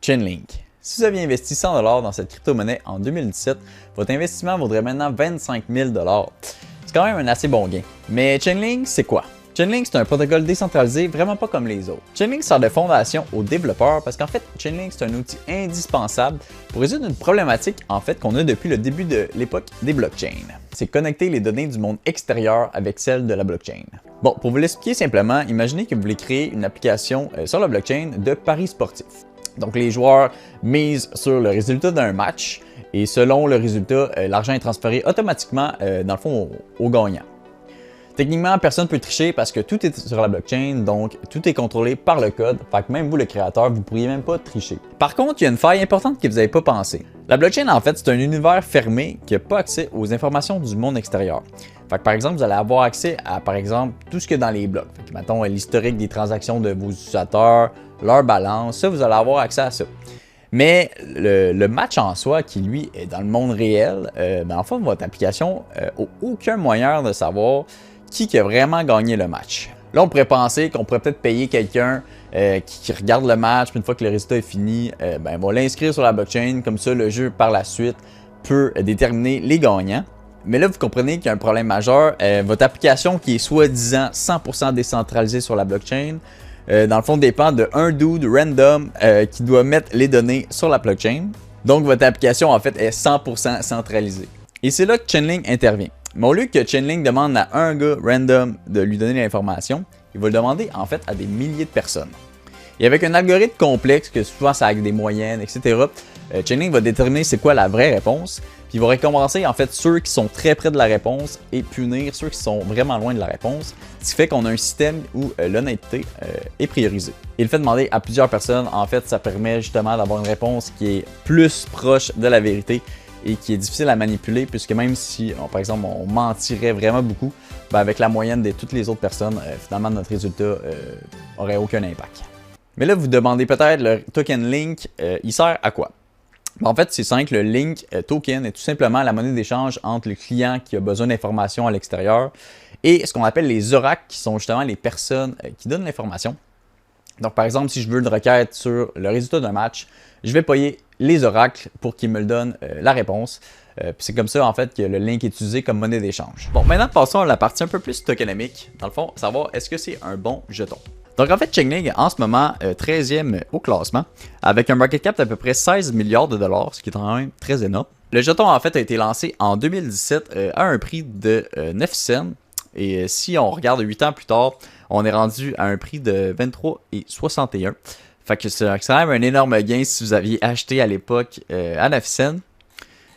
Chainlink. Si vous aviez investi 100 $ dans cette crypto-monnaie en 2017, votre investissement vaudrait maintenant 25 000 $. C'est quand même un assez bon gain. Mais Chainlink, c'est quoi? Chainlink, c'est un protocole décentralisé vraiment pas comme les autres. Chainlink sert de fondation aux développeurs parce qu'en fait, Chainlink, c'est un outil indispensable pour résoudre une problématique en fait qu'on a depuis le début de l'époque des blockchains. C'est connecter les données du monde extérieur avec celles de la blockchain. Bon, pour vous l'expliquer simplement, imaginez que vous voulez créer une application sur la blockchain de paris sportifs. Donc les joueurs misent sur le résultat d'un match et selon le résultat, l'argent est transféré automatiquement dans le fond au gagnant. Techniquement, personne ne peut tricher parce que tout est sur la blockchain, donc tout est contrôlé par le code. Fait que même vous, le créateur, vous ne pourriez même pas tricher. Par contre, il y a une faille importante que vous n'avez pas pensé. La blockchain, en fait, c'est un univers fermé qui n'a pas accès aux informations du monde extérieur. Fait que, par exemple, vous allez avoir accès à, par exemple, tout ce qu'il y a dans les blocs. Fait que, mettons, l'historique des transactions de vos utilisateurs, leur balance, ça, vous allez avoir accès à ça. Mais le match en soi, qui lui est dans le monde réel, en fait, votre application n'a aucun moyen de savoir qui a vraiment gagné le match. Là, on pourrait penser qu'on pourrait peut-être payer quelqu'un qui regarde le match, puis une fois que le résultat est fini, on va l'inscrire sur la blockchain, comme ça le jeu par la suite peut déterminer les gagnants. Mais là, vous comprenez qu'il y a un problème majeur. Votre application qui est soi-disant 100% décentralisée sur la blockchain, dans le fond, dépend d'un dude random qui doit mettre les données sur la blockchain. Donc, votre application, en fait, est 100% centralisée. Et c'est là que Chainlink intervient. Mais au lieu que Chainlink demande à un gars random de lui donner l'information, il va le demander en fait à des milliers de personnes. Et avec un algorithme complexe, que souvent ça a des moyennes, etc., Chainlink va déterminer c'est quoi la vraie réponse, puis il va récompenser en fait ceux qui sont très près de la réponse et punir ceux qui sont vraiment loin de la réponse, ce qui fait qu'on a un système où l'honnêteté est priorisée. Et le fait de demander à plusieurs personnes, en fait, ça permet justement d'avoir une réponse qui est plus proche de la vérité et qui est difficile à manipuler, puisque même si, par exemple, on mentirait vraiment beaucoup, avec la moyenne de toutes les autres personnes, finalement, notre résultat n'aurait aucun impact. Mais là, vous demandez peut-être, le token Link, il sert à quoi? En fait, c'est simple, le Link token est tout simplement la monnaie d'échange entre le client qui a besoin d'informations à l'extérieur et ce qu'on appelle les oracles, qui sont justement les personnes qui donnent l'information. Donc, par exemple, si je veux une requête sur le résultat d'un match, je vais payer les oracles pour qu'ils me le donnent la réponse. Puis c'est comme ça, en fait, que le Link est utilisé comme monnaie d'échange. Bon, maintenant, passons à la partie un peu plus tokenomique. Dans le fond, savoir est-ce que c'est un bon jeton. Donc, en fait, Chainlink est en ce moment 13e au classement, avec un market cap d'à peu près 16 milliards de dollars, ce qui est quand même très énorme. Le jeton, en fait, a été lancé en 2017 à un prix de 9 cents. Et si on regarde 8 ans plus tard, on est rendu à un prix de 23,61. Fait que c'est quand même un énorme gain si vous aviez acheté à l'époque à 9 cents.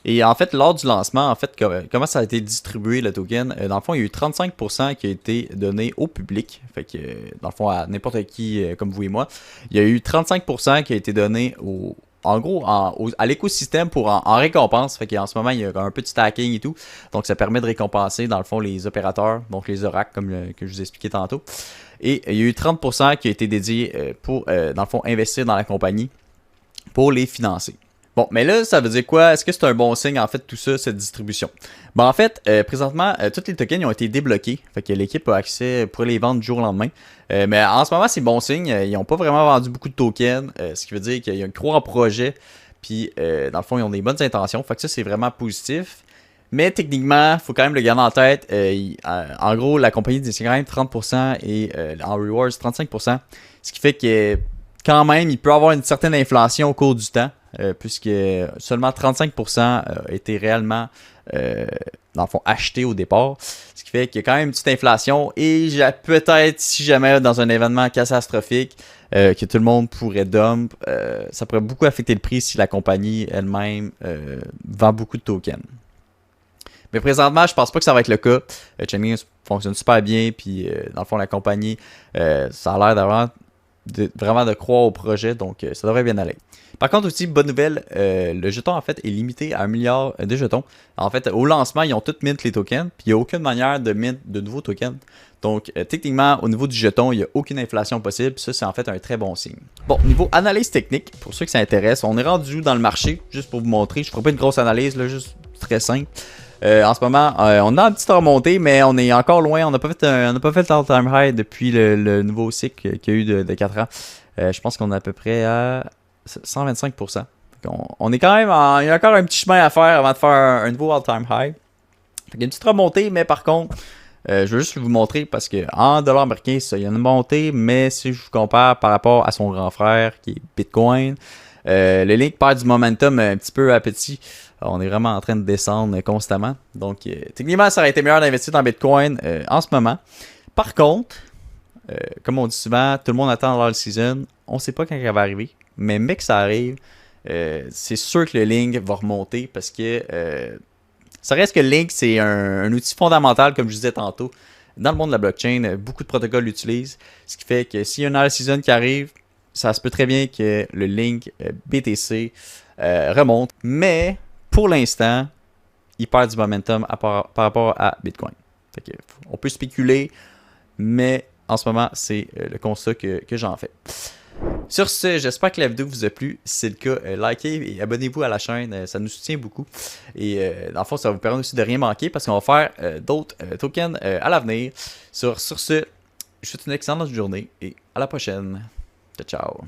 Et en fait, lors du lancement, en fait, comment ça a été distribué le token? Dans le fond, il y a eu 35% qui a été donné au public. Fait que, dans le fond, à n'importe qui comme vous et moi. Il y a eu 35% qui a été donné à l'écosystème en récompense. Fait qu'en ce moment, il y a un peu de stacking et tout. Donc, ça permet de récompenser, dans le fond, les opérateurs, donc les oracles, comme que je vous expliquais tantôt. Et il y a eu 30% qui a été dédié pour, dans le fond, investir dans la compagnie pour les financer. Bon, mais là, ça veut dire quoi? Est-ce que c'est un bon signe, en fait, tout ça, cette distribution? Ben, en fait, présentement, tous les tokens ont été débloqués. Fait que l'équipe a accès pour les vendre du jour au lendemain. Mais en ce moment, c'est bon signe. Ils n'ont pas vraiment vendu beaucoup de tokens. Ce qui veut dire qu'il y a un gros projet. Puis, dans le fond, ils ont des bonnes intentions. Fait que ça, c'est vraiment positif. Mais techniquement, il faut quand même le garder en tête. En gros, la compagnie dit c'est quand même 30% et en rewards, 35%. Ce qui fait que quand même, il peut avoir une certaine inflation au cours du temps. Puisque seulement 35% a été réellement dans le fond acheté au départ. Ce qui fait qu'il y a quand même une petite inflation et peut-être si jamais dans un événement catastrophique que tout le monde pourrait dump, ça pourrait beaucoup affecter le prix si la compagnie elle-même vend beaucoup de tokens. Mais présentement, je pense pas que ça va être le cas. Chainlink fonctionne super bien, puis dans le fond la compagnie, ça a l'air vraiment de croire au projet, donc ça devrait bien aller. Par contre aussi, bonne nouvelle, le jeton en fait est limité à 1 milliard de jetons. En fait, au lancement, ils ont tous mint les tokens, puis il n'y a aucune manière de mint de nouveaux tokens. Donc, techniquement, au niveau du jeton, il n'y a aucune inflation possible. Ça, c'est en fait un très bon signe. Bon, niveau analyse technique, pour ceux qui s'intéressent, on est rendu dans le marché, juste pour vous montrer. Je ne ferai pas une grosse analyse, là, juste très simple. En ce moment, on a une petite remontée, mais on est encore loin. On n'a pas fait le all-time high depuis le nouveau cycle qu'il y a eu de 4 ans. Je pense qu'on est à peu près à 125%. On est quand même il y a encore un petit chemin à faire avant de faire un nouveau all-time high. Il y a une petite remontée, mais par contre, je veux juste vous montrer parce que en dollars américains, il y a une montée, mais si je vous compare par rapport à son grand frère qui est Bitcoin, le Link perd du momentum un petit peu à petit. On est vraiment en train de descendre constamment. Donc, techniquement, ça aurait été meilleur d'investir dans Bitcoin en ce moment. Par contre, comme on dit souvent, tout le monde attend l'all season. On ne sait pas quand elle va arriver, mais que ça arrive, c'est sûr que le Link va remonter parce que ça reste que Link, c'est un outil fondamental, comme je disais tantôt. Dans le monde de la blockchain, beaucoup de protocoles l'utilisent. Ce qui fait que s'il y a une all season qui arrive, ça se peut très bien que le Link BTC remonte. Mais pour l'instant, il perd du momentum par rapport à Bitcoin. Fait que, on peut spéculer, mais en ce moment, c'est le constat que j'en fais. Sur ce, j'espère que la vidéo vous a plu. Si c'est le cas, likez et abonnez-vous à la chaîne. Ça nous soutient beaucoup. Et dans le fond, ça va vous permettre aussi de rien manquer parce qu'on va faire d'autres tokens à l'avenir. Sur ce, je vous souhaite une excellente journée et à la prochaine. Ciao, ciao.